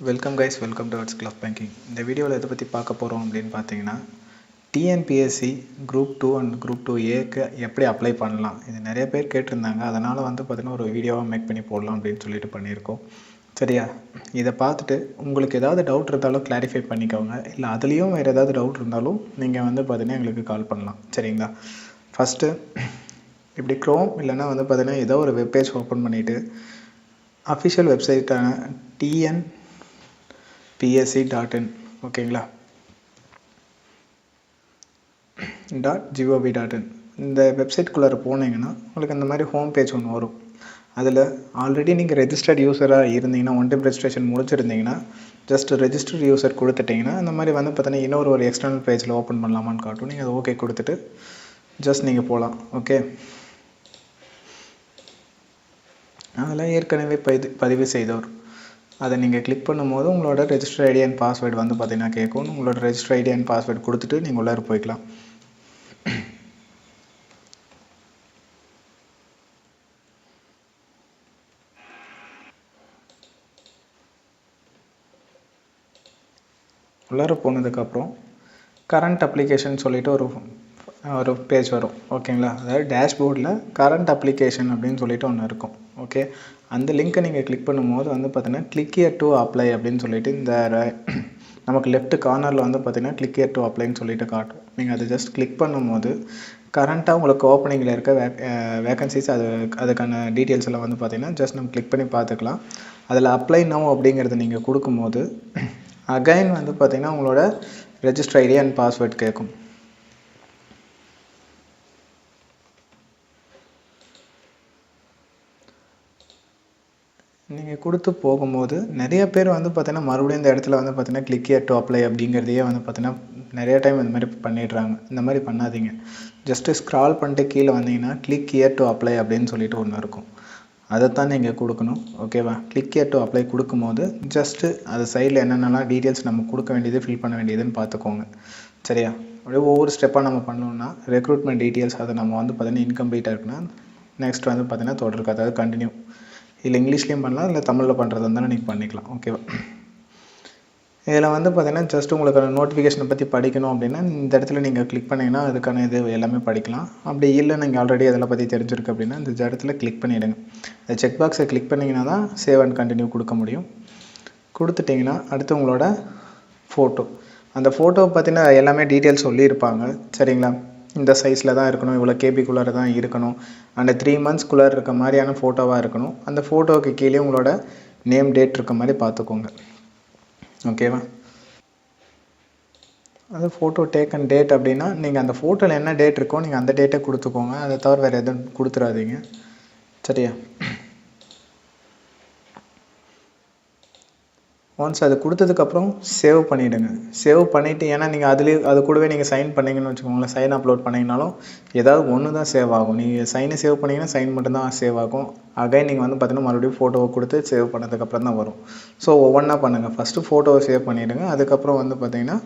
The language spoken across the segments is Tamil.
Welcome guys, welcome to words club banking. இந்த வீடியோவில் எதை பற்றி பார்க்க போகிறோம் அப்படின்னு பார்த்தீங்கன்னா, டிஎன்பிஎஸ்சி குரூப் 2 அண்ட் குரூப் 2ஏக்கு எப்படி அப்ளை பண்ணலாம், இது நிறைய பேர் கேட்டிருந்தாங்க. அதனால் பார்த்தீங்கன்னா ஒரு வீடியோவாக மேக் பண்ணி போடலாம் அப்படின்னு சொல்லிட்டு பண்ணியிருக்கோம். சரியா? இதை பார்த்துட்டு உங்களுக்கு ஏதாவது டவுட் இருந்தாலும் கிளாரிஃபை பண்ணிக்கோங்க. இல்லை அதுலேயும் வேறு ஏதாவது டவுட் இருந்தாலும் நீங்கள் பார்த்தீங்கன்னா எங்களுக்கு கால் பண்ணலாம். சரிங்களா? ஃபஸ்ட்டு இப்படி க்ரோம் இல்லைன்னா பார்த்தீங்கன்னா ஏதோ ஒரு வெப்பேஜ் ஓப்பன் பண்ணிவிட்டு அஃபிஷியல் வெப்சைட்டான TNPSC.in ஓகேங்களா, .gov.in இந்த வெப்சைட்குள்ளார போனீங்கன்னா உங்களுக்கு அந்த மாதிரி ஹோம் பேஜ் ஒன்று வரும். அதில் ஆல்ரெடி நீங்கள் ரெஜிஸ்டர்ட் யூஸராக இருந்தீங்கன்னா, ஒன் டைம் ரெஜிஸ்ட்ரேஷன் முடிச்சிருந்தீங்கன்னா ஜஸ்ட் ரெஜிஸ்டர்ட் யூஸர் கொடுத்துட்டிங்கன்னா அந்த மாதிரி பார்த்தீங்கன்னா இன்னொரு எக்ஸ்டர்னல் பேஜில் ஓப்பன் பண்ணலாமான்னு காட்டும். நீங்கள் அதை ஓகே கொடுத்துட்டு ஜஸ்ட் நீங்கள் போகலாம். ஓகே, அதில் ஏற்கனவே பதிவு செய்தவர் அதை நீங்கள் கிளிக் பண்ணும்போது உங்களோட ரெஜிஸ்டர் ஐடி அண்ட் பாஸ்வேர்டு பார்த்தீங்கன்னா கேட்கும். உங்களோட ரெஜிஸ்டர் ஐடி அண்ட் பாஸ்வேர்டு கொடுத்துட்டு நீங்கள் உள்ளார போய்க்கலாம். உள்ளார போனதுக்கப்புறம் கரண்ட் அப்ளிகேஷன் சொல்லிவிட்டு ஒரு பேஜ் வரும். ஓகேங்களா, அதாவது டேஷ்போர்டில் கரண்ட் அப்ளிகேஷன் அப்படின்னு சொல்லிட்டு ஒன்று இருக்கும். ஓகே, அந்த லிங்க்கை நீங்கள் கிளிக் பண்ணும்போது பார்த்தீங்கன்னா கிளிக் ஹியர் டு அப்ளை அப்படின்னு சொல்லிட்டு இந்த நமக்கு லெஃப்ட் கார்னரில் பார்த்தீங்கன்னா கிளிக் ஹியர் டு அப்ளைன்னு சொல்லிட்டு காட்டும். நீங்கள் அதை ஜஸ்ட் கிளிக் பண்ணும்போது கரண்ட்டாக உங்களுக்கு ஓப்பனிங்கில் இருக்க வேகன்சிஸ் அதுக்கான டீட்டெயில்ஸ் எல்லாம் பார்த்தீங்கன்னா ஜஸ்ட் நம்ம கிளிக் பண்ணி பார்த்துக்கலாம். அதில் அப்ளை நவ் அப்படிங்கிறத நீங்கள் கொடுக்கும்போது அகைன் பார்த்தீங்கன்னா உங்களோட ரெஜிஸ்டர் ஐடி அண்ட் பாஸ்வேர்ட் கேட்கும். நீங்கள் கொடுத்து போகும்போது நிறைய பேர் பார்த்தீங்கன்னா மறுபடியும் இந்த இடத்துல பார்த்தீங்கன்னா கிளிக் ஹியர் டு அப்ளை அப்படிங்கிறதையே பார்த்தீங்கன்னா நிறைய டைம் இந்த மாதிரி பண்ணிடுறாங்க. இந்த மாதிரி பண்ணாதீங்க. ஜஸ்ட்டு ஸ்க்ரால் பண்ணிட்டு கீழே வந்தீங்கன்னா கிளிக் ஹியர் டு அப்ளை அப்படின்னு சொல்லிட்டு ஒன்று இருக்கும். அதைத்தான் நீங்கள் கொடுக்கணும். ஓகேவா? கிளிக் ஹியர் டு அப்ளை கொடுக்கும்போது ஜஸ்ட்டு அது சைடில் என்னென்னலாம் டீட்டெயில்ஸ் நம்ம கொடுக்க வேண்டியது ஃபில் பண்ண வேண்டியதுன்னு பார்த்துக்கோங்க. சரியா? அப்படியே ஒவ்வொரு ஸ்டெப்பாக நம்ம பண்ணோம்னா ரெக்ரூட்மெண்ட் டீட்டெயில்ஸ் அதை நம்ம பார்த்தீங்கன்னா இன்கம்ப்ளீட்டாக இருக்குன்னா நெக்ஸ்ட் பார்த்தீங்கன்னா தொடருக்கு, அதாவது கண்டினியூ. இல்லை இங்கிலீஷ்லேயும் பண்ணலாம், இல்லை தமிழில் பண்ணுறது இருந்தாலும் நீங்கள் பண்ணிக்கலாம். ஓகேவா? இதில் பார்த்தீங்கன்னா ஜஸ்ட் உங்களுக்கு நோட்டிஃபிகேஷனை பற்றி படிக்கணும் அப்படின்னா இந்த இடத்துல நீங்கள் கிளிக் பண்ணிங்கன்னா அதுக்கான இது எல்லாமே படிக்கலாம். அப்படி இல்லை நீங்கள் ஆல்ரெடி அதில் பற்றி தெரிஞ்சிருக்கு அப்படின்னா இந்த இடத்துல கிளிக் பண்ணிவிடுங்க. இந்த செக் பாக்ஸை கிளிக் பண்ணிங்கன்னா தான் சேவ் அண்ட் கண்டினியூ கொடுக்க முடியும். கொடுத்துட்டிங்கன்னா அடுத்து உங்களோட ஃபோட்டோ, அந்த ஃபோட்டோவை பார்த்தீங்கன்னா எல்லாமே டீட்டெயில்ஸ் சொல்லியிருப்பாங்க. சரிங்களா? இந்த சைஸில் தான் இருக்கணும், இவ்வளோ கேபிக்குள்ளார தான் இருக்கணும், அந்த 3 மந்த்ஸ்க்குள்ளார இருக்க மாதிரியான ஃபோட்டோவாக இருக்கணும். அந்த ஃபோட்டோவுக்கு கீழே உங்களோட நேம் டேட் இருக்க மாதிரி பார்த்துக்கோங்க. ஓகேவா? அது ஃபோட்டோ டேக்கன் டேட் அப்படின்னா நீங்கள் அந்த ஃபோட்டோவில் என்ன டேட் இருக்கோ நீங்கள் அந்த டேட்டை கொடுத்துக்கோங்க. அதை தவிர வேறு எதுவும் கொடுத்துடாதீங்க. சரியா? ஒன்ஸ் அது கொடுத்ததுக்கப்புறம் சேவ் பண்ணிவிடுங்க. சேவ் பண்ணிவிட்டு, ஏன்னா நீங்கள் அது கூடவே நீங்கள் சைன் பண்ணிங்கன்னு வச்சுக்கோங்களேன், சைன் அப்லோட் பண்ணிங்கனாலும் ஏதாவது ஒன்று தான் சேவ் ஆகும். நீங்கள் சைனை சேவ் பண்ணிங்கன்னா சைன் மட்டும்தான் சேவ் ஆகும். அகைன் நீங்கள் பார்த்தீங்கன்னா மறுபடியும் ஃபோட்டோவை கொடுத்து சேவ் பண்ணதுக்கப்புறம் தான் வரும். ஸோ ஒவ்வொன்றா பண்ணுங்கள். ஃபஸ்ட்டு ஃபோட்டோவை சேவ் பண்ணிவிடுங்க. அதுக்கப்புறம் பார்த்தீங்கன்னா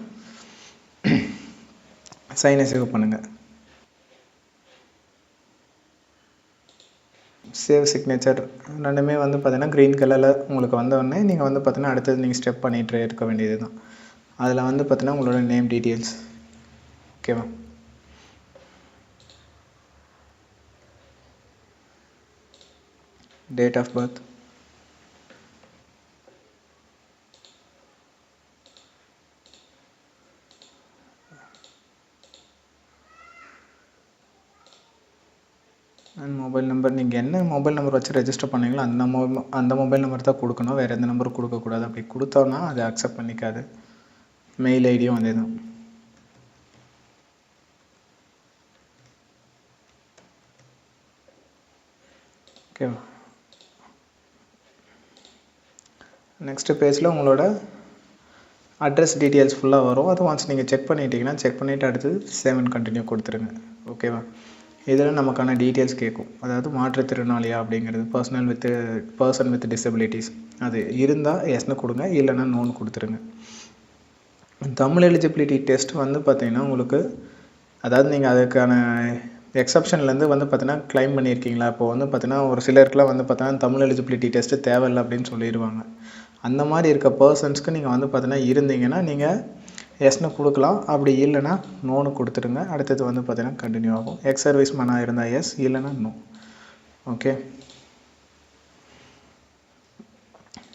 சைனை சேவ் பண்ணுங்கள். சேவ் சிக்னேச்சர் ரெண்டுமே பார்த்தீங்கன்னா க்ரீன் கலரில் உங்களுக்கு வந்தோடனே நீங்கள் பார்த்தீங்கன்னா அடுத்தது நீங்கள் ஸ்டெப் பண்ணிகிட்டு இருக்க வேண்டியது தான். அதில் பார்த்தீங்கன்னா உங்களோட நேம் டீட்டெயில்ஸ். ஓகேவா? Date of birth, and mobile number. நீங்கள் என்ன மொபைல் நம்பர் வச்சு ரெஜிஸ்டர் பண்ணீங்களோ அந்த மொபைல் நம்பர் தான் கொடுக்கணும். வேறு எந்த நம்பரும் கொடுக்கக்கூடாது. அப்படி கொடுத்தோன்னா அது அக்செப்ட் பண்ணிக்காது. மெயில் ஐடியும் அதே தான். ஓகேவா? நெக்ஸ்ட்டு பேஜில் உங்களோட அட்ரஸ் டீட்டெயில்ஸ் ஃபுல்லாக வரும். அது ஒன்ஸ் நீங்கள் செக் பண்ணிட்டீங்கன்னா செக் பண்ணிவிட்டு அடுத்தது சேவ் அண்ட் கண்டினியூ கொடுத்துருங்க. ஓகேவா? இதில் நமக்கான டீட்டெயில்ஸ் கேட்கும். அதாவது மாற்றுத்திறனாளியா அப்படிங்கிறது, பர்சன் வித் டிசபிலிட்டிஸ் அது இருந்தால் எஸ்ன்னு கொடுங்க, இல்லைன்னா நோன்னு கொடுத்துருங்க. தமிழ் எலிஜிபிலிட்டி டெஸ்ட் பார்த்தீங்கன்னா உங்களுக்கு, அதாவது நீங்கள் அதுக்கான எக்ஸப்ஷன்லேருந்து பார்த்தீங்கன்னா கிளைம் பண்ணியிருக்கீங்களா? இப்போ பார்த்தீங்கன்னா ஒரு சிலருக்குலாம் பார்த்தீங்கன்னா தமிழ் எலிஜிபிலிட்டி டெஸ்ட்டு தேவையில்லை அப்படின்னு சொல்லிடுவாங்க. அந்த மாதிரி இருக்க பர்சன்ஸ்க்கு நீங்கள் வந்து பார்த்தீங்கன்னா இருந்தீங்கன்னா நீங்கள் எஸ்னு கொடுக்கலாம். அப்படி இல்லைன்னா நோன்னு கொடுத்துருங்க. அடுத்தது வந்து பார்த்தீங்கன்னா கண்டினியூ ஆகும். எக்ஸ் சர்வீஸ் மேனாக இருந்தால் எஸ், இல்லைன்னா நோ. ஓகே,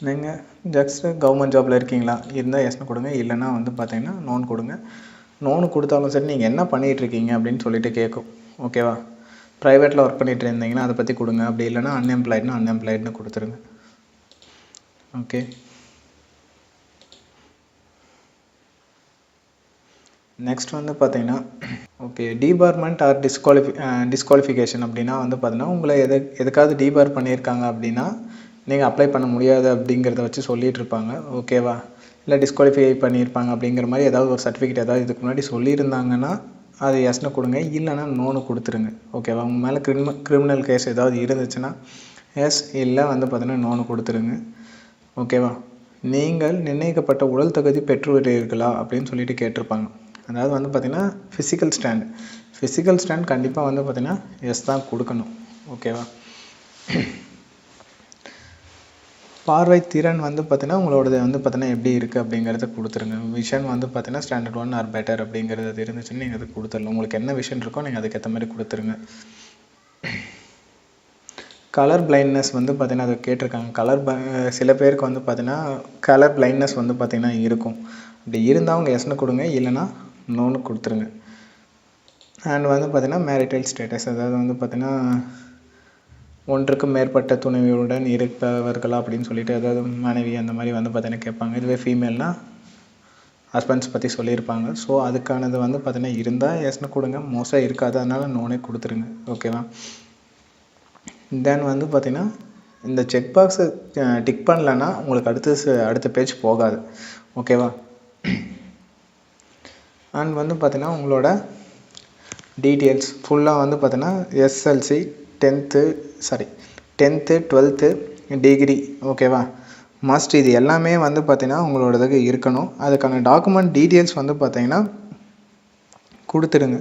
நீங்கள் ஜஸ்ட்டு கவர்மெண்ட் ஜாபில் இருக்கீங்களா இருந்தால் எஸ்னு கொடுங்க, இல்லைன்னா வந்து பார்த்தீங்கன்னா நோன் கொடுங்க. நோன்னு கொடுத்தாலும் சரி நீங்கள் என்ன பண்ணிகிட்ருக்கீங்க அப்படின்னு சொல்லிட்டு கேட்கும். ஓகேவா? ப்ரைவேட்டில் ஒர்க் பண்ணிகிட்டு இருந்தீங்கன்னா அதை பற்றி கொடுங்க. அப்படி இல்லைன்னா அன்எம்ப்ளாய்டுன்னு கொடுத்துருங்க. ஓகே, நெக்ஸ்ட் வந்து பார்த்தீங்கன்னா ஓகே, டிபார்மெண்ட் ஆர் டிஸ்குவாலிஃபிகேஷன் அப்படின்னா வந்து பார்த்தீங்கன்னா உங்களை எதுக்காவது டிபார் பண்ணியிருக்காங்க அப்படின்னா நீங்கள் அப்ளை பண்ண முடியாது அப்படிங்கிறத வச்சு சொல்லிகிட்டு இருப்பாங்க. ஓகேவா? இல்லை டிஸ்குவாலிஃபை பண்ணியிருப்பாங்க அப்படிங்கிற மாதிரி ஏதாவது ஒரு சர்டிஃபிகேட் ஏதாவது இதுக்கு முன்னாடி சொல்லியிருந்தாங்கன்னா அது எஸ்னு கொடுங்க, இல்லைன்னா நோன்னு கொடுத்துருங்க. ஓகேவா? உங்கள் மேலே கிரிமினல் கேஸ் ஏதாவது இருந்துச்சுன்னா எஸ், இல்லை வந்து பார்த்தீங்கன்னா நோன்னு கொடுத்துருங்க. ஓகேவா? நீங்கள் நிர்ணயிக்கப்பட்ட உடல் தகுதி பெற்றுவிட்டீர்களா அப்படின்னு சொல்லிட்டு கேட்டிருப்பாங்க. அதாவது வந்து பார்த்திங்கன்னா ஃபிசிக்கல் ஸ்டாண்ட் கண்டிப்பாக வந்து பார்த்திங்கன்னா எஸ் தான் கொடுக்கணும். ஓகேவா? பார்வை திறன் வந்து பார்த்திங்கன்னா உங்களோடது வந்து பார்த்திங்கன்னா எப்படி இருக்குது அப்படிங்கிறத கொடுத்துருங்க. விஷன் வந்து பார்த்திங்கன்னா ஸ்டாண்டர்ட் 1 ஆர் பெட்டர் அப்படிங்கிறது இருந்துச்சுன்னு நீங்கள் அது கொடுத்துடலாம். உங்களுக்கு என்ன விஷன் இருக்கோ நீங்கள் அதுக்கேற்ற மாதிரி கொடுத்துருங்க. கலர் பிளைண்ட்னஸ் வந்து பார்த்திங்கன்னா அதை கேட்டிருக்காங்க. சில பேருக்கு வந்து பார்த்திங்கன்னா கலர் பிளைண்ட்னஸ் வந்து பார்த்திங்கன்னா இருக்கும். அப்படி இருந்தால் அவங்க எஸ்னு கொடுங்க, இல்லைன்னா நோன்னு கொடுத்துருங்க. அண்ட் வந்து பார்த்திங்கன்னா மேரிட்டல் ஸ்டேட்டஸ், அதாவது வந்து பார்த்திங்கன்னா ஒன்றுக்கு மேற்பட்ட துணைவியுடன் இருப்பவர்களா அப்படின்னு சொல்லிட்டு, அதாவது மனைவி அந்த மாதிரி வந்து பார்த்திங்கன்னா கேட்பாங்க. இதுவே ஃபீமேல்னால் ஹஸ்பண்ட்ஸ் பற்றி சொல்லியிருப்பாங்க. ஸோ அதுக்கானது வந்து பார்த்திங்கன்னா இருந்தால் எஸ்னு கொடுங்க, மோஸ்ட்டாக இருக்காது, அதனால் நோனே கொடுத்துருங்க. ஓகேவா? தென் வந்து பார்த்திங்கன்னா இந்த செக் பாக்ஸை டிக் பண்ணலன்னா உங்களுக்கு அடுத்த பேஜ் போகாது. ஓகேவா? அண்ட் வந்து பார்த்திங்கன்னா உங்களோட டீட்டெயில்ஸ் ஃபுல்லாக வந்து பார்த்திங்கன்னா எஸ்எல்சி 10th 12th டிகிரி. ஓகேவா? மஸ்ட் இது எல்லாமே வந்து பார்த்திங்கன்னா உங்களோடதுக்கு இருக்கணும். அதுக்கான டாக்குமெண்ட் டீட்டெயில்ஸ் வந்து பார்த்திங்கன்னா கொடுத்துடுங்க.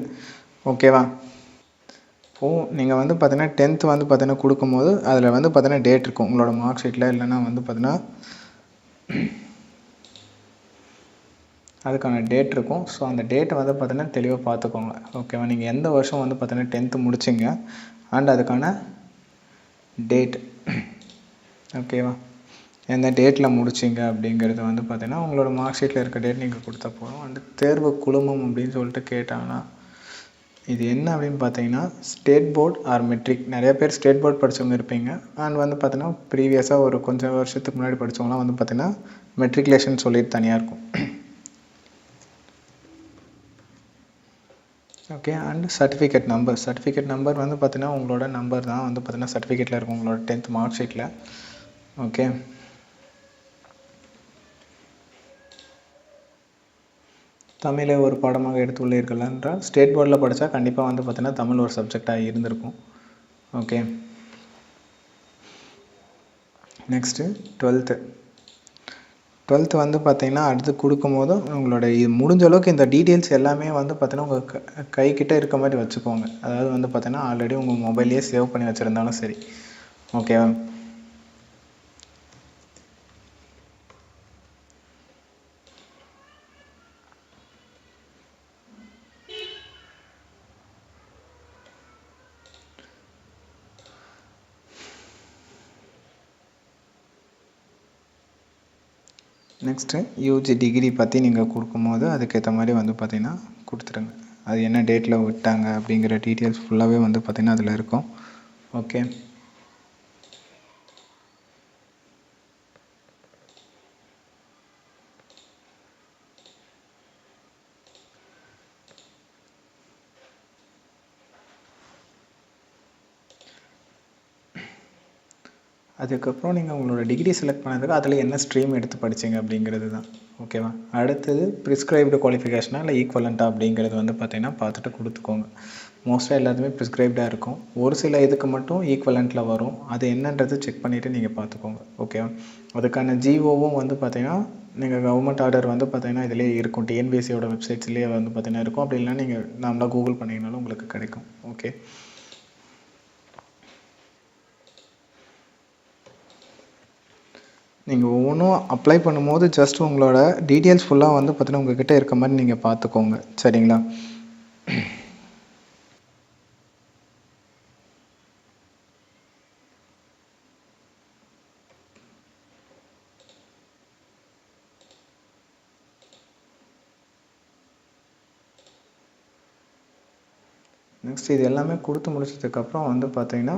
ஓகேவா? நீங்கள் வந்து பார்த்திங்கன்னா 10th வந்து பார்த்திங்கன்னா கொடுக்கும்போது அதில் வந்து பார்த்திங்கன்னா டேட் இருக்கும் உங்களோட மார்க் ஷீட்டில், இல்லைன்னா வந்து பார்த்திங்கன்னா அதுக்கான டேட் இருக்கும். ஸோ அந்த டேட்டை வந்து பார்த்திங்கன்னா தெளிவாக பார்த்துக்கோங்க. ஓகேவா? நீங்கள் எந்த வருஷம் வந்து பார்த்திங்கன்னா 10th முடிச்சிங்க அண்ட் அதுக்கான டேட். ஓகேவா? எந்த டேட்டில் முடிச்சிங்க அப்படிங்கிறது வந்து பார்த்திங்கன்னா உங்களோட மார்க் ஷீட்டில் இருக்க டேட் நீங்கள் கொடுத்தா போதும். அண்டு தேர்வு குழுமம் அப்படின்னு சொல்லிட்டு கேட்டாங்கன்னா இது என்ன அப்படின்னு பார்த்தீங்கன்னா ஸ்டேட் போர்ட் ஆர் மெட்ரிக். நிறைய பேர் ஸ்டேட் போர்ட் படித்தவங்க இருப்பீங்க. அண்ட் வந்து பார்த்தீங்கன்னா ப்ரீவியஸாக ஒரு கொஞ்சம் வருஷத்துக்கு முன்னாடி படித்தவங்களாம் வந்து பார்த்திங்கன்னா மெட்ரிகுலேஷன் சொல்லிட்டு தனியாக இருக்கும். ஓகே, அண்ட் சர்டிஃபிகேட் நம்பர் வந்து பார்த்திங்கன்னா உங்களோட நம்பர் தான் வந்து பார்த்திங்கன்னா சர்டிஃபிகேட்டில் இருக்கும், உங்களோட 10th மார்க் ஷீட்டில். ஓகே, தமிழை ஒரு பாடமாக எடுத்துள்ளீர்கள் என்றால் ஸ்டேட் போர்டில் படித்தா கண்டிப்பாக வந்து பார்த்திங்கன்னா தமிழ் ஒரு சப்ஜெக்டாக இருந்திருக்கும். ஓகே, நெக்ஸ்ட்டு 12th வந்து பார்த்திங்கன்னா அடுத்து கொடுக்கும்போது உங்களோட இது முடிஞ்ச அளவுக்கு இந்த டீட்டெயில்ஸ் எல்லாமே வந்து பார்த்திங்கன்னா உங்கள் கைக்கிட்ட இருக்க மாதிரி வச்சுக்கோங்க. அதாவது வந்து பார்த்திங்கன்னா ஆல்ரெடி உங்கள் மொபைல்லையே சேவ் பண்ணி வச்சுருந்தாலும் சரி. ஓகேவா? நெக்ஸ்ட்டு யூஜி டிகிரி பற்றி நீங்கள் கொடுக்கும்போது அதுக்கேற்ற மாதிரி வந்து பார்த்திங்கன்னா கொடுத்துருங்க. அது என்ன டேட்டில் விட்டாங்க அப்படிங்கிற டீட்டெயில்ஸ் ஃபுல்லாகவே வந்து பார்த்திங்கன்னா அதில் இருக்கும். ஓகே, அதுக்கப்புறம் நீங்கள் உங்களோட டிகிரி செலக்ட் பண்ணதுக்கு அதில் என்ன ஸ்ட்ரீம் எடுத்து படிச்சிங்க அப்படிங்கிறது தான். ஓகேவா? அடுத்தது ப்ரிஸ்கிரைப்டு குவாலிஃபிகேஷனாக இல்லை ஈக்குவலண்ட்டாக அப்படிங்கிறது வந்து பார்த்திங்கன்னா பார்த்துட்டு கொடுத்துக்கோங்க. மோஸ்ட்டாக எல்லாத்துமே ப்ரிஸ்கிரைப்டாக இருக்கும். ஒரு சில இதுக்கு மட்டும் ஈக்குவலண்ட்டில் வரும். அது என்னன்றது செக் பண்ணிவிட்டு நீங்கள் பார்த்துக்கோங்க. ஓகேவா? அதுக்கான ஜிஓவும் வந்து பார்த்திங்கன்னா நீங்கள் கவர்மெண்ட் ஆர்டர் வந்து பார்த்திங்கன்னா இதிலே இருக்கும். டிஎன்பிஎஸ்சியோட வெப்சைட்ஸ்லேயே வந்து பார்த்திங்கன்னா இருக்கும். அப்படி இல்லைனா நீங்கள் நாமளாக கூகுள் பண்ணிங்கனாலும் உங்களுக்கு கிடைக்கும். ஓகே, நீங்கள் ஒவ்வொன்றும் அப்ளை பண்ணும்போது ஜஸ்ட் உங்களோட டீட்டெயில்ஸ் ஃபுல்லாக வந்து பார்த்தீங்கன்னா உங்கள்கிட்ட இருக்க மாதிரி நீங்கள் பார்த்துக்கோங்க. சரிங்களா? நெக்ஸ்ட் இது எல்லாமே கொடுத்து முடிச்சதுக்கப்புறம் வந்து பார்த்தீங்கன்னா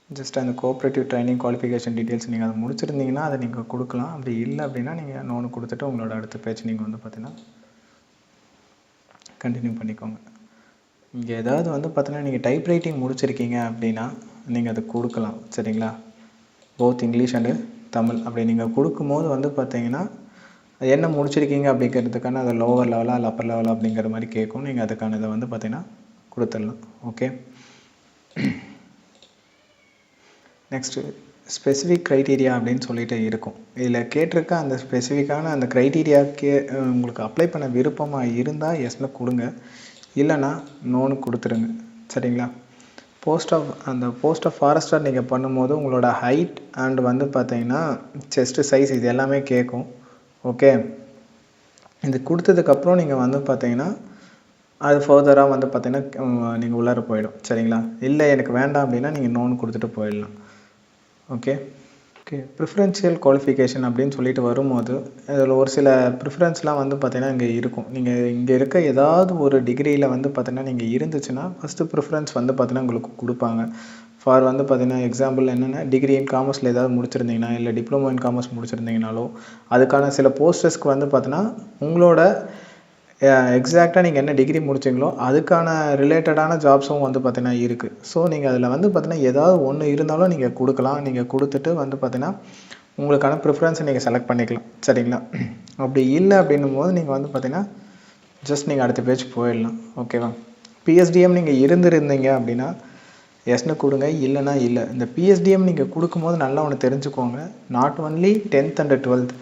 ஜஸ்ட் அந்த கோஆப்ரேட்டிவ் ட்ரைனிங் குவாலிஃபிகேஷன் டீட்டெயில்ஸ் நீங்கள் அதை முடிச்சிருந்தீங்கன்னா அதை நீங்கள் கொடுக்கலாம். அப்படி இல்லை அப்படின்னா நீங்கள் நோன்னு கொடுத்துட்டு உங்களோட அடுத்த பேஜ் நீங்கள் வந்து பார்த்தீங்கன்னா கண்டினியூ பண்ணிக்கோங்க. இங்கே ஏதாவது வந்து பார்த்தீங்கன்னா நீங்கள் டைப் ரைட்டிங் முடிச்சிருக்கீங்க அப்படின்னா நீங்கள் அதை கொடுக்கலாம். சரிங்களா? போத் இங்கிலீஷ் அண்டு தமிழ் அப்படி நீங்கள் கொடுக்கும்போது வந்து பார்த்தீங்கன்னா என்ன முடிச்சிருக்கீங்க அப்படிங்கிறதுக்கான அது லோவர் லெவலா இல்லை அப்பர் லெவலா அப்படிங்கிற மாதிரி கேட்கும். நீங்கள் அதுக்கான இதை வந்து பார்த்தீங்கன்னா கொடுத்துடலாம். ஓகே. நெக்ஸ்ட்டு ஸ்பெசிஃபிக் க்ரைட்டீரியா அப்படின்னு சொல்லிட்டு இருக்கும். இதில் கேட்டிருக்க அந்த ஸ்பெசிஃபிக்கான அந்த க்ரைட்டீரியாவுக்கு உங்களுக்கு அப்ளை பண்ண விருப்பமாக இருந்தால் எஸ்ன்னு கொடுங்க, இல்லைன்னா நோன்னு கொடுத்துருங்க. சரிங்களா? அந்த போஸ்ட் ஆஃப் ஃபாரஸ்டர் நீங்கள் பண்ணும்போது உங்களோட ஹைட் அண்ட் வந்து பார்த்தீங்கன்னா செஸ்ட்டு சைஸ் இது எல்லாமே கேட்கும். ஓகே. இது கொடுத்ததுக்கப்புறம் நீங்கள் வந்து பார்த்தீங்கன்னா அது ஃபர்தராக வந்து பார்த்தீங்கன்னா நீங்கள் உள்ளார போயிடும். சரிங்களா? இல்லை எனக்கு வேண்டாம் அப்படின்னா நீங்கள் நோன்னு கொடுத்துட்டு போயிடலாம். ஓகே. ப்ரிஃபரன்ஷியல் குவாலிஃபிகேஷன் அப்படின்னு சொல்லிட்டு வரும்போது அதில் ஒரு சில ப்ரிஃபரன்ஸ்லாம் வந்து பார்த்தீங்கன்னா இங்கே இருக்கும். நீங்கள் இங்கே இருக்க ஏதாவது ஒரு டிகிரியில் வந்து பார்த்தீங்கன்னா நீங்கள் இருந்துச்சுன்னா ஃபஸ்ட்டு ப்ரிஃபரன்ஸ் வந்து பார்த்தீங்கன்னா உங்களுக்கு கொடுப்பாங்க. ஃபார் வந்து பார்த்தீங்கன்னா எக்ஸாம்பிள் என்னென்னா டிகிரி இன் காமர்ஸில் ஏதாவது முடிச்சிருந்தீங்கன்னா இல்லை டிப்ளமோ இன் காமர்ஸ் முடிச்சிருந்தீங்கனாலோ அதுக்கான சில போஸ்டர்ஸ்க்கு வந்து பார்த்தீங்கன்னா உங்களோட எக்ஸாக்டாக நீங்கள் என்ன டிகிரி முடிச்சிங்களோ அதுக்கான ரிலேட்டடான ஜாப்ஸும் வந்து பார்த்தீங்கன்னா இருக்குது. ஸோ நீங்கள் அதில் வந்து பார்த்தீங்கன்னா ஏதாவது ஒன்று இருந்தாலும் நீங்கள் கொடுக்கலாம். நீங்கள் கொடுத்துட்டு வந்து பார்த்தீங்கன்னா உங்களுக்கான ப்ரிஃபரன்ஸை நீங்கள் செலக்ட் பண்ணிக்கலாம். சரிங்களா? அப்படி இல்லை அப்படின்னும் போது நீங்கள் வந்து பார்த்தீங்கன்னா ஜஸ்ட் நீங்கள் அடுத்த பேஜ் போயிடலாம். ஓகேவா? பிஎஸ்டிஎம் நீங்கள் இருந்திருந்தீங்க அப்படின்னா எஸ்ன்னு கொடுங்க, இல்லைனா இல்லை. இந்த பிஎஸ்டிஎம் நீங்கள் கொடுக்கும்போது நல்லா ஒன்று தெரிஞ்சுக்கோங்க. Not only 10th and 12th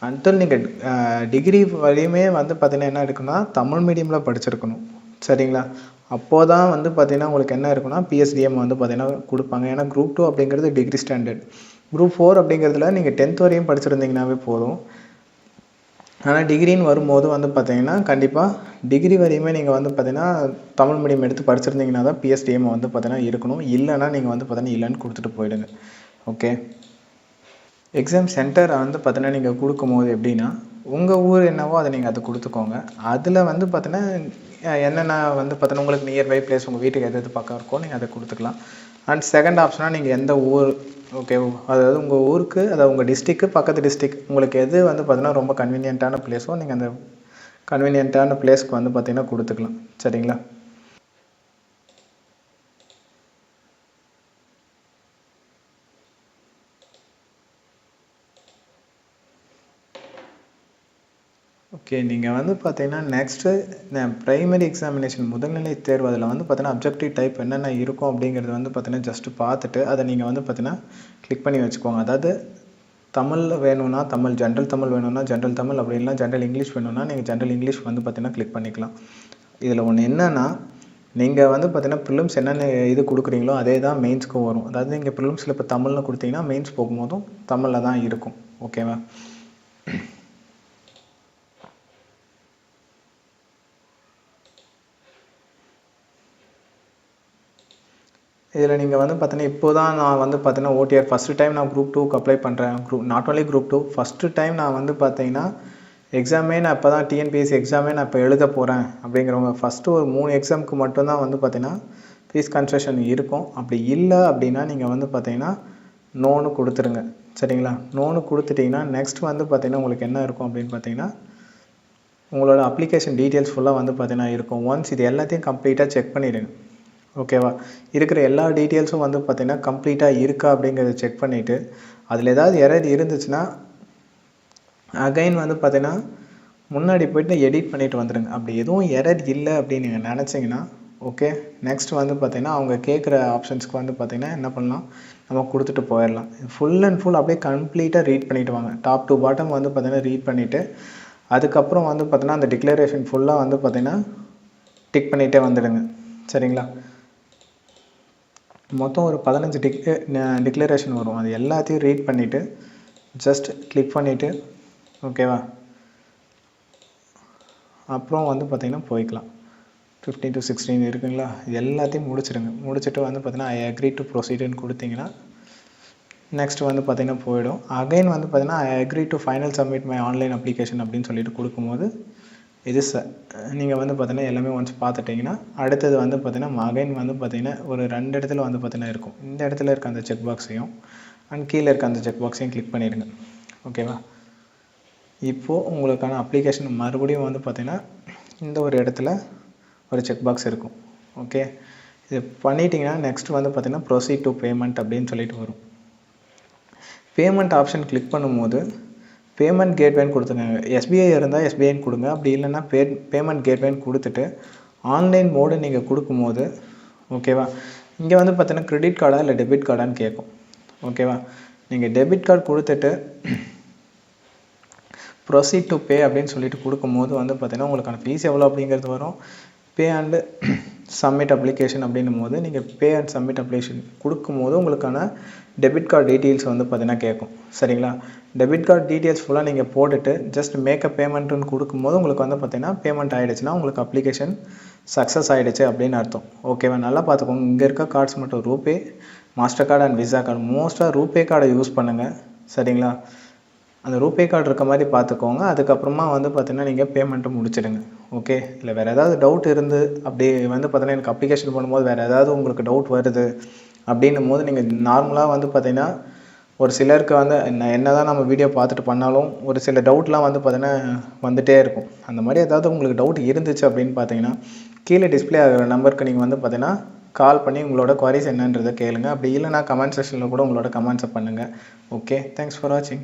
until நீங்கள் டிகிரி வரையுமே வந்து பார்த்தீங்கன்னா என்ன இருக்குன்னா தமிழ் மீடியமில் படிச்சிருக்கணும். சரிங்களா? அப்போது தான் வந்து பார்த்தீங்கன்னா உங்களுக்கு என்ன இருக்குன்னா பிஎஸ்டிஎம் வந்து பார்த்தீங்கன்னா கொடுப்பாங்க. ஏன்னா குரூப் 2 அப்படிங்கிறது டிகிரி ஸ்டாண்டர்ட். குரூப் 4 அப்படிங்கிறதுல நீங்கள் 10th வரையும் படிச்சிருந்தீங்கன்னாவே போதும். ஆனால் டிகிரின்னு வரும்போது வந்து பார்த்தீங்கன்னா கண்டிப்பாக டிகிரி வரையுமே நீங்கள் வந்து பார்த்தீங்கன்னா தமிழ் மீடியம் எடுத்து படிச்சிருந்தீங்கன்னா தான் பிஎஸ்டிஎம் வந்து பார்த்தீங்கன்னா இருக்கணும். இல்லைன்னா நீங்கள் வந்து பார்த்தீங்கன்னா இல்லைன்னு கொடுத்துட்டு போயிடுங்க. ஓகே. எக்ஸாம் சென்டரை வந்து பார்த்தீங்கன்னா நீங்கள் கொடுக்கும்போது எப்படின்னா உங்கள் ஊர் என்னவோ அதை நீங்கள் அதை கொடுத்துக்கோங்க. அதில் வந்து பார்த்தீங்கன்னா என்னென்ன வந்து பார்த்தீங்கன்னா உங்களுக்கு நியர்பை பிளேஸ் உங்கள் வீட்டுக்கு எது பக்கம் இருக்கோ நீங்கள் அதை கொடுத்துக்கலாம். அண்ட் செகண்ட் ஆப்ஷனாக நீங்கள் எந்த ஊர் ஓகே அதாவது உங்கள் ஊருக்கு அதாவது உங்கள் டிஸ்ட்ரிக்கு பக்கத்து டிஸ்ட்ரிக் உங்களுக்கு எது வந்து பார்த்தீங்கன்னா ரொம்ப கன்வீனியன்ட்டான பிளேஸோ நீங்கள் அந்த கன்வீனியன்ட்டான பிளேஸ்க்கு வந்து பார்த்தீங்கன்னா கொடுத்துக்கலாம். சரிங்களா? ஓகே. நீங்கள் வந்து பார்த்தீங்கன்னா நெக்ஸ்ட்டு இந்த ப்ரைமரி எக்ஸாமினேஷன் முதல்நிலை தேர்வு அதில் வந்து பார்த்தீங்கன்னா அப்ஜெக்டிவ் டைப் என்னென்ன இருக்கும் அப்படிங்கிறது வந்து பார்த்தீங்கன்னா ஜஸ்ட்டு பார்த்துட்டு அதை நீங்கள் வந்து பார்த்தீங்கன்னா கிளிக் பண்ணி வச்சுக்கோங்க. அதாவது தமிழில் வேணும்னா தமிழ், ஜென்ரல் தமிழ் வேணும்னா ஜென்ரல் தமிழ், அப்படி இல்லைனா ஜென்ரல் இங்கிலீஷ் வேணும்னா நீங்கள் ஜென்ரல் இங்கிலீஷ் வந்து பார்த்தீங்கன்னா கிளிக் பண்ணிக்கலாம். இதில் ஒன்று என்னென்னா நீங்கள் வந்து பார்த்தீங்கன்னா ப்ரிலிம்ஸ் என்னென்ன இது கொடுக்குறீங்களோ அதே தான் மெயின்ஸ்க்கும் வரும். அதாவது நீங்கள் ப்ரிலிம்ஸில் இப்போ தமிழ்னு கொடுத்தீங்கன்னா மெயின்ஸ் போகும்போதும் தமிழில் தான் இருக்கும். ஓகேவா? இதில் நீங்கள் வந்து பார்த்தீங்கன்னா இப்போ தான் நான் வந்து பார்த்தீங்கன்னா ஓடிஆர் ஃபஸ்ட்டு டைம் நான் குரூப் 2க்கு அப்ளை பண்ணுறேன். Not only group 2 first time நான் வந்து பார்த்தீங்கன்னா எக்ஸாமே நான் இப்போ தான் டிஎன்பிஎஸ்சி எக்ஸாமே நான் இப்போ எழுத போகிறேன் அப்படிங்கிறவங்க ஃபஸ்ட்டு ஒரு 3 எக்ஸாமுக்கு மட்டும்தான் வந்து பார்த்தீங்கன்னா ஃபீஸ் கன்செஷன் இருக்கும். அப்படி இல்லை அப்படின்னா நீங்கள் வந்து பார்த்தீங்கன்னா நோன்னு கொடுத்துருங்க. சரிங்களா? நோன்னு கொடுத்துட்டிங்கன்னா நெக்ஸ்ட் வந்து பார்த்தீங்கன்னா உங்களுக்கு என்ன இருக்கும் அப்படின்னு பார்த்தீங்கன்னா உங்களோட அப்ளிகேஷன் டீட்டெயில்ஸ் ஃபுல்லாக வந்து பார்த்தீங்கன்னா இருக்கும். ஒன்ஸ் இது எல்லாத்தையும் கம்ப்ளீட்டாக செக் பண்ணிவிடுங்க. ஓகேவா? இருக்கிற எல்லா டீட்டெயில்ஸும் வந்து பார்த்தீங்கன்னா கம்ப்ளீட்டாக இருக்கா அப்படிங்கிறத செக் பண்ணிவிட்டு அதில் ஏதாவது எரர் இருந்துச்சுன்னா அகைன் வந்து பார்த்தீங்கன்னா முன்னாடி போய்ட்டு எடிட் பண்ணிவிட்டு வந்துடுங்க. அப்படி எதுவும் எரர் இல்லை அப்படின்னு நீங்கள் நினச்சிங்கன்னா ஓகே. நெக்ஸ்ட் வந்து பார்த்தீங்கன்னா அவங்க கேட்குற ஆப்ஷன்ஸ்க்கு வந்து பார்த்தீங்கன்னா என்ன பண்ணலாம் நம்ம கொடுத்துட்டு போயிடலாம். ஃபுல் அண்ட் ஃபுல் அப்படியே கம்ப்ளீட்டாக ரீட் பண்ணிவிட்டு வாங்க. டாப் டு பாட்டம் வந்து பார்த்தீங்கன்னா ரீட் பண்ணிவிட்டு அதுக்கப்புறம் வந்து பார்த்தீங்கன்னா அந்த டிக்ளரேஷன் ஃபுல்லாக வந்து பார்த்தீங்கன்னா டிக் பண்ணிகிட்டே வந்துடுங்க. சரிங்களா? மொத்தம் ஒரு 15 டிக்ளரேஷன் வரும். அது எல்லாத்தையும் ரீட் பண்ணிவிட்டு ஜஸ்ட் கிளிக் பண்ணிவிட்டு ஓகேவா, அப்புறம் வந்து பார்த்திங்கன்னா போய்க்கலாம். 15 to 16 இருக்குங்களா, இது எல்லாத்தையும் முடிச்சிடுங்க. முடிச்சுட்டு வந்து பார்த்திங்கன்னா ஐ அக்ரி டு ப்ரொசீடுன்னு கொடுத்தீங்கன்னா நெக்ஸ்ட் வந்து பார்த்திங்கன்னா போயிடும். அகைன் வந்து பார்த்திங்கன்னா I agree to final submit my online application அப்படின்னு சொல்லிட்டு கொடுக்கும்போது இது நீங்கள் வந்து பார்த்திங்கன்னா எல்லாமே ஒன்ஸ் பார்த்துட்டிங்கன்னா அடுத்தது வந்து பார்த்திங்கன்னா அகைன் வந்து பார்த்திங்கன்னா ஒரு 2 இடத்துல வந்து பார்த்திங்கன்னா இருக்கும். இந்த இடத்துல இருக்க அந்த செக் பாக்ஸையும் அண்ட் கீழே இருக்க அந்த செக் பாக்ஸையும் கிளிக் பண்ணிடுங்க. ஓகேவா, இப்போது உங்களுக்கான அப்ளிகேஷன் மறுபடியும் வந்து பார்த்திங்கன்னா இந்த ஒரு இடத்துல ஒரு செக் பாக்ஸ் இருக்கும். ஓகே, இது பண்ணிட்டீங்கன்னா நெக்ஸ்ட் வந்து பார்த்திங்கன்னா ப்ரொசீட் டு பேமெண்ட் அப்படின்னு சொல்லிட்டு வரும். பேமெண்ட் ஆப்ஷன் கிளிக் பண்ணும்போது பேமெண்ட் கேட்வேன்னு கொடுத்துங்க. எஸ்பிஐ இருந்தால் எஸ்பிஐன்னு கொடுங்க. அப்படி இல்லைன்னா பேமெண்ட் கேட்வேன்னு கொடுத்துட்டு ஆன்லைன் மோடு நீங்கள் கொடுக்கும்போது ஓகேவா, இங்கே வந்து பார்த்தீங்கன்னா கிரெடிட் கார்டா இல்லை டெபிட் கார்டான்னு கேட்கும். ஓகேவா, நீங்கள் டெபிட் கார்டு கொடுத்துட்டு ப்ரொசீட் டு பே அப்படின்னு சொல்லிட்டு கொடுக்கும்போது வந்து பார்த்திங்கன்னா உங்களுக்கான ஃபீஸ் எவ்வளோ அப்படிங்கிறது வரும். பே அண்டு சப்மிட் அப்ளிகேஷன் அப்படின்னும் போது நீங்கள் பே அண்ட் சப்மிட் அப்ளிகேஷன் கொடுக்கும்போது உங்களுக்கான டெபிட் கார்டு டீட்டெயில்ஸ் வந்து பார்த்திங்கன்னா கேட்கும். சரிங்களா, டெபிட் கார்டு டீட்டெயில்ஸ் ஃபுல்லாக நீங்கள் போட்டுட்டு ஜஸ்ட் மேக் அ பேமெண்ட்டுன்னு கொடுக்கும்போது உங்களுக்கு வந்து பார்த்திங்கன்னா பேமெண்ட் ஆகிடுச்சுன்னா உங்களுக்கு அப்ளிகேஷன் சக்ஸஸ் ஆகிடுச்சு அப்படின்னு அர்த்தம். ஓகேவா, நல்லா பார்த்துக்கோங்க. இங்கே இருக்க கார்ட்ஸ் மட்டும் RuPay, master card and visa card, மோஸ்ட்டாக ரூபே கார்டை யூஸ் பண்ணுங்கள். சரிங்களா, அந்த ரூபே கார்டு இருக்க மாதிரி பார்த்துக்கோங்க. அதுக்கப்புறமா வந்து பார்த்திங்கன்னா நீங்கள் பேமெண்ட்டை முடிச்சிடுங்க. ஓகே, இல்லை வேறு ஏதாவது டவுட் இருந்து அப்படி வந்து பார்த்திங்கன்னா எனக்கு அப்ளிகேஷன் பண்ணும்போது வேறு ஏதாவது உங்களுக்கு டவுட் வருது அப்படின்னும் போது நீங்கள் நார்மலாக வந்து பார்த்திங்கன்னா ஒரு சிலருக்கு வந்து என்ன தான் நம்ம வீடியோ பார்த்துட்டு பண்ணாலும் ஒரு சில டவுட்லாம் வந்து பார்த்திங்கன்னா வந்துகிட்டே இருக்கும். அந்த மாதிரி ஏதாவது உங்களுக்கு டவுட் இருந்துச்சு அப்படின்னு பார்த்தீங்கன்னா கீழே டிஸ்பிளே ஆகிற நம்பருக்கு நீங்கள் வந்து பார்த்திங்கன்னா கால் பண்ணி உங்களோட குவரிஸ் என்னன்றதை கேளுங்க. அப்படி இல்லைனா கமெண்ட் செக்ஷனில் கூட உங்களோட கமெண்ட்ஸை பண்ணுங்கள். ஓகே, தேங்க்ஸ் ஃபார் வாட்சிங்.